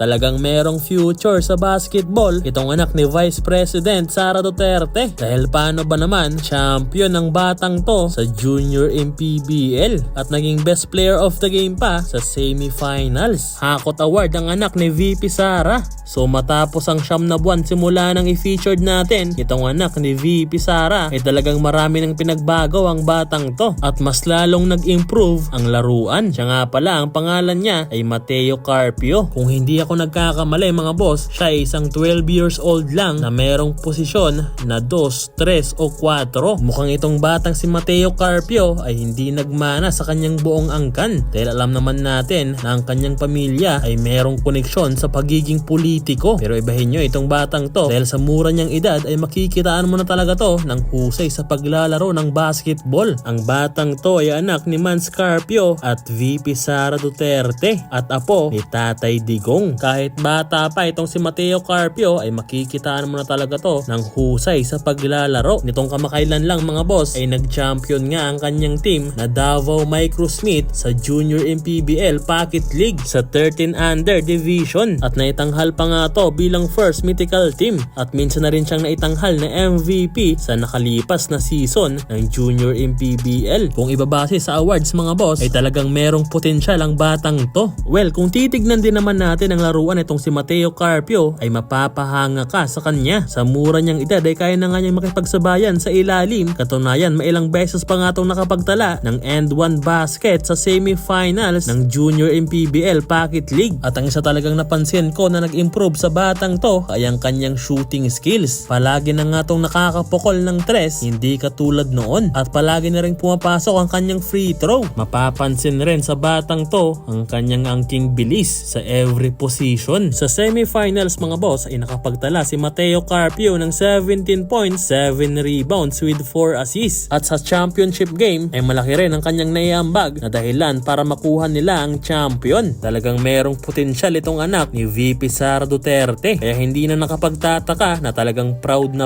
talagang merong future sa basketball itong anak ni Vice President Sara Duterte. Dahil paano ba naman, champion ng batang to sa Junior MPBL at naging best player of the game pa sa semifinals. Hakot award ang anak ni VP Sara. So matapos ang 9 na buwan simula nang i-featured natin itong anak ni VP Sara, ay talagang marami nang pinagbago ang batang to at mas lalong nag-improve ang laruan. Siya nga pala, ang pangalan niya ay Mateo Carpio. Kung hindi ako nagkakamali mga boss, siya ay isang 12 years old lang na merong posisyon na 2, 3 o 4. Mukhang itong batang si Mateo Carpio ay hindi nagmana sa kanyang buong angkan dahil alam naman natin na ang kanyang pamilya ay merong koneksyon sa pagiging politiko. Pero ibahin nyo itong batang to dahil sa mura niyang edad ay makikitaan mo na talaga to ng husay sa paglalaro ng basketball. Ang batang to ay anak ni Mans Carpio at VP Sara Duterte at apo ni Tatay Digong. Kahit bata pa itong si Mateo Carpio ay makikitaan mo na talaga to ng husay sa paglalaro. Nitong kamakailan lang mga boss ay nag-champion nga ang kanyang team na Davao Microsmith sa Junior MPBL Pocket League sa 13 under division at naitanghal pa nga to bilang first mythical team at minsan na rin siyang naitanghal na MVP sa nakalipas na season ng Junior MPBL. Kung ibabase sa awards mga boss ay talagang merong potensyal ang batang to. Well, kung titignan din naman natin ang laruan itong si Mateo Carpio ay mapapahanga ka sa kanya. Sa mura niyang edad ay kaya na nga niyang makipagsabayan sa ilalim. Katunayan, mailang beses pa nga itong nakapagtala ng end 1 basket sa semifinals ng Junior MPBL Pocket League. At ang isa talagang napansin ko na nag-improve sa batang to ay ang kanyang shooting skills. Palagi na nga itong nakakapukol ng 3, hindi katulad noon. At palagi na rin pumapasok ang kanyang free throw. Mapapansin rin sa batang to ang kanyang angking bilis sa every position. Sa semifinals mga boss ay nakapagtala si Mateo Carpio ng 17 points, 7 rebounds with 4 assists. At sa championship game ay malaki rin ang kanyang naiambag na dahilan para makuha nila ang champion. Talagang merong potensyal itong anak ni VP Sara Duterte kaya hindi na nakapagtataka na talagang proud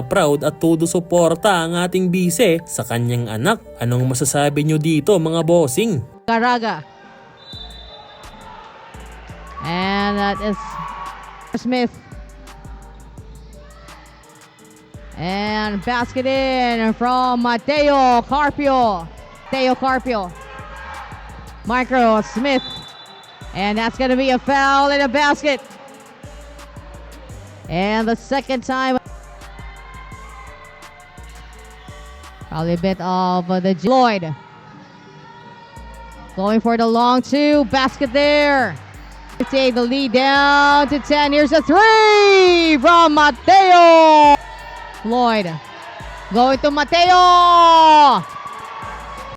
at todo suporta ang ating bise sa kanyang anak. Anong masasabi nyo dito mga bossing? Garaga. And that is Smith. And basket in from Mateo Carpio. Micro Smith. And that's going to be a foul in a basket. And the second time. Probably a bit of the Lloyd. Going for the long 2. Basket there. Take the lead down to 10. Here's a 3 from Mateo. Lloyd. Going to Mateo.